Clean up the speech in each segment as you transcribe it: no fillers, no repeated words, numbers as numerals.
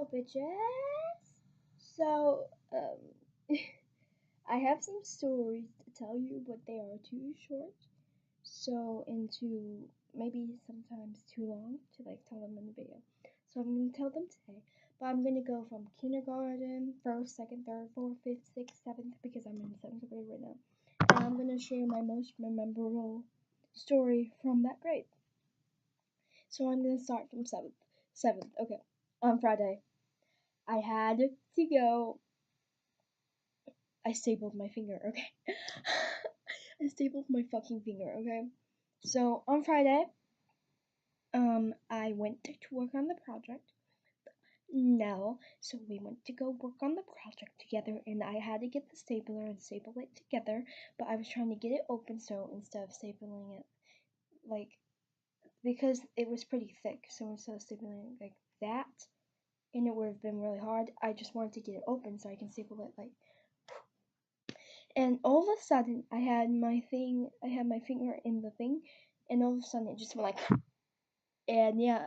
Yo, bitches! So, I have some stories to tell you, but they are too short. So, into maybe sometimes too long to tell them in the video. So, I'm gonna tell them today. But I'm gonna go from kindergarten, first, second, third, fourth, fifth, sixth, seventh, because I'm in seventh grade right now. And I'm gonna share my most memorable story from that grade. So, I'm gonna start from seventh. Seventh, okay. On Friday, I had to go. I stapled my finger, okay? I stapled my fucking finger, okay? So on Friday, I went to work on the project. No, so we went to go work on the project together, and I had to get the stapler and staple it together, but I was trying to get it open, so instead of stapling it, because it was pretty thick, so instead of stapling it like that, and it would have been really hard, I just wanted to get it open so I can staple it and all of a sudden I had my finger in the thing, and all of a sudden it just went and yeah,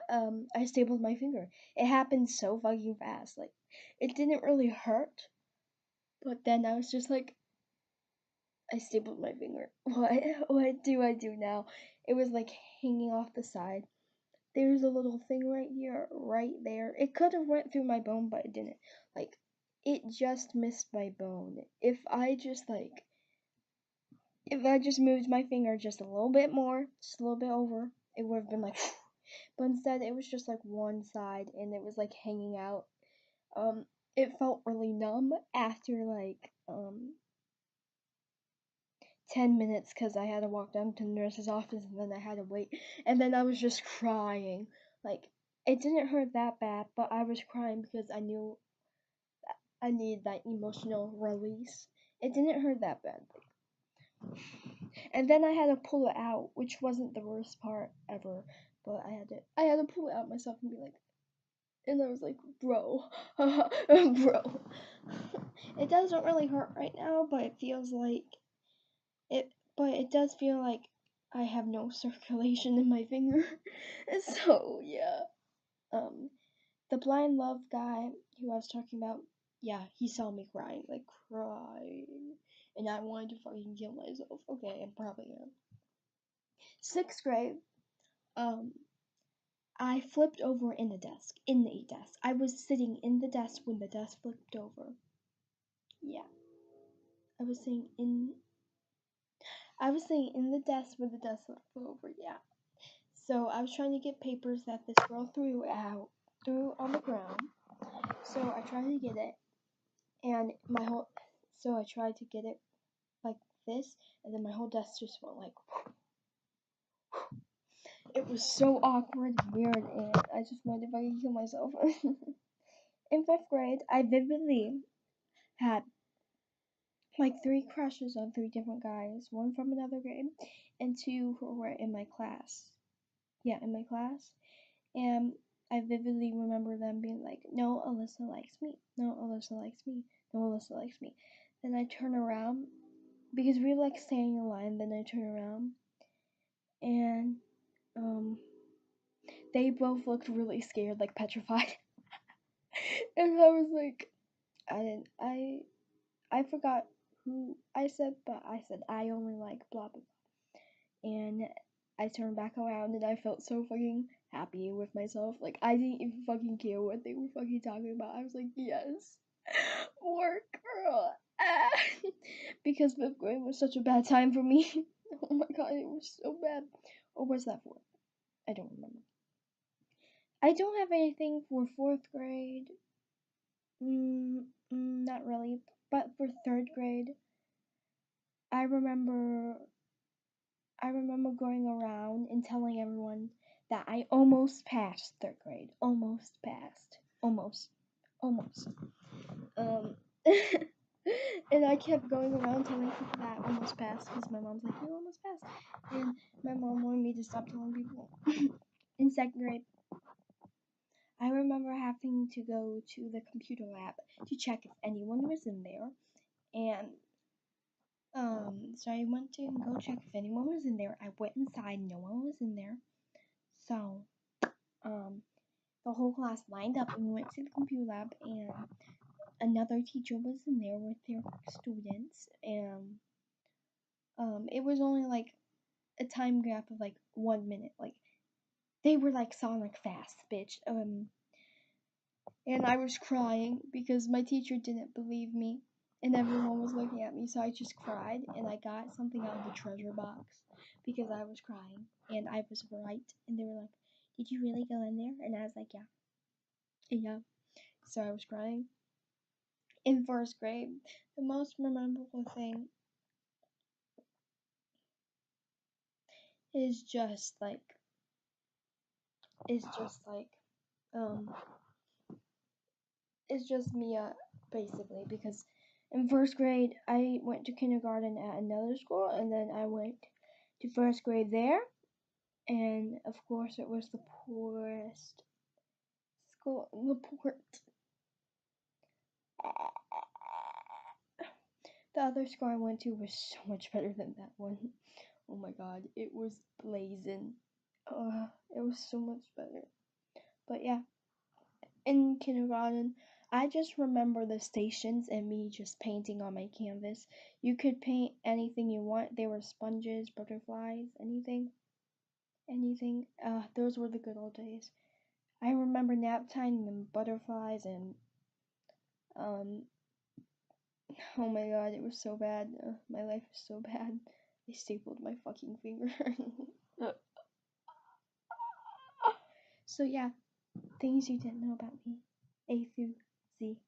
I stapled my finger. It happened so fucking fast. It didn't really hurt, but then I was just I stapled my finger. What do I do now? It was hanging off the side. There's a little thing right here, right there. It could have went through my bone, but it didn't. It just missed my bone. If I just moved my finger just a little bit more, just a little bit over, it would have been but instead it was just one side, and it was hanging out. It felt really numb after 10 minutes because I had to walk down to the nurse's office, and then I had to wait, and then I was just crying. It didn't hurt that bad, but I was crying because I knew I needed that emotional release. It didn't hurt that bad. And then I had to pull it out, which wasn't the worst part ever, but I had to pull it out myself and be and I was bro, bro. It doesn't really hurt right now, but it feels it does feel like I have no circulation in my finger. So yeah, the blind love guy who I was talking about, yeah, he saw me crying, crying, and I wanted to fucking kill myself. Okay, I probably am. 6th grade, I flipped over in the desk. I was sitting in the desk when the desk flipped over. Yeah. I was sitting in the desk when the desk flipped over, yeah. So I was trying to get papers that this girl threw on the ground. So I tried to get it, and I tried to get it like this, and then my whole desk just went it was so awkward and weird, and I just wanted to fucking kill myself. In 5th grade, I vividly had 3 crushes on 3 different guys, one from another grade, and 2 who were in my class. Yeah, in my class. And I vividly remember them being no, Alyssa likes me. No, Alyssa likes me. No, Alyssa likes me. Then I turn around, because we were standing in line, then I turn around, and, they both looked really scared, petrified. And I was I forgot who I said, but I said I only like blah blah blah. And I turned back around, and I felt so fucking happy with myself. I didn't even fucking care what they were fucking talking about. I was yes, work, girl. Because 5th grade was such a bad time for me. Oh my god, it was so bad. Or was that 4th? I don't remember. I don't have anything for 4th grade. Not really. But for 3rd grade, I remember going around and telling everyone that I almost passed 3rd grade. Almost passed. Almost. And I kept going around telling people that I almost passed, because my mom's you almost passed. And my mom wanted me to stop telling people. In 2nd grade, I remember having to go to the computer lab to check if anyone was in there. And so I went to go check if anyone was in there. I went inside, no one was in there. So, the whole class lined up and we went to the computer lab, and another teacher was in there with their students, and it was only like a time gap of like 1 minute. Like they were like Sonic fast, bitch. And I was crying because my teacher didn't believe me, and everyone was looking at me, so I just cried, and I got something out of the treasure box because I was crying, and I was right, and they were like, "Did you really go in there?" And I was like, "Yeah, yeah." So I was crying. In first grade, the most memorable thing is just like is just like um it's just Mia basically, because in first grade I went to kindergarten at another school, and then I went to first grade there, and of course it was the poorest school in the port. The other school I went to was so much better than that one. Oh my god, it was blazing. It was so much better. But yeah, in kindergarten, I just remember the stations and me just painting on my canvas. You could paint anything you want. They were sponges, butterflies, anything. Anything. Those were the good old days. I remember nap time and butterflies and um oh my god, it was so bad. My life was so bad. I stapled my fucking finger. So yeah, things you didn't know about me. A through Z.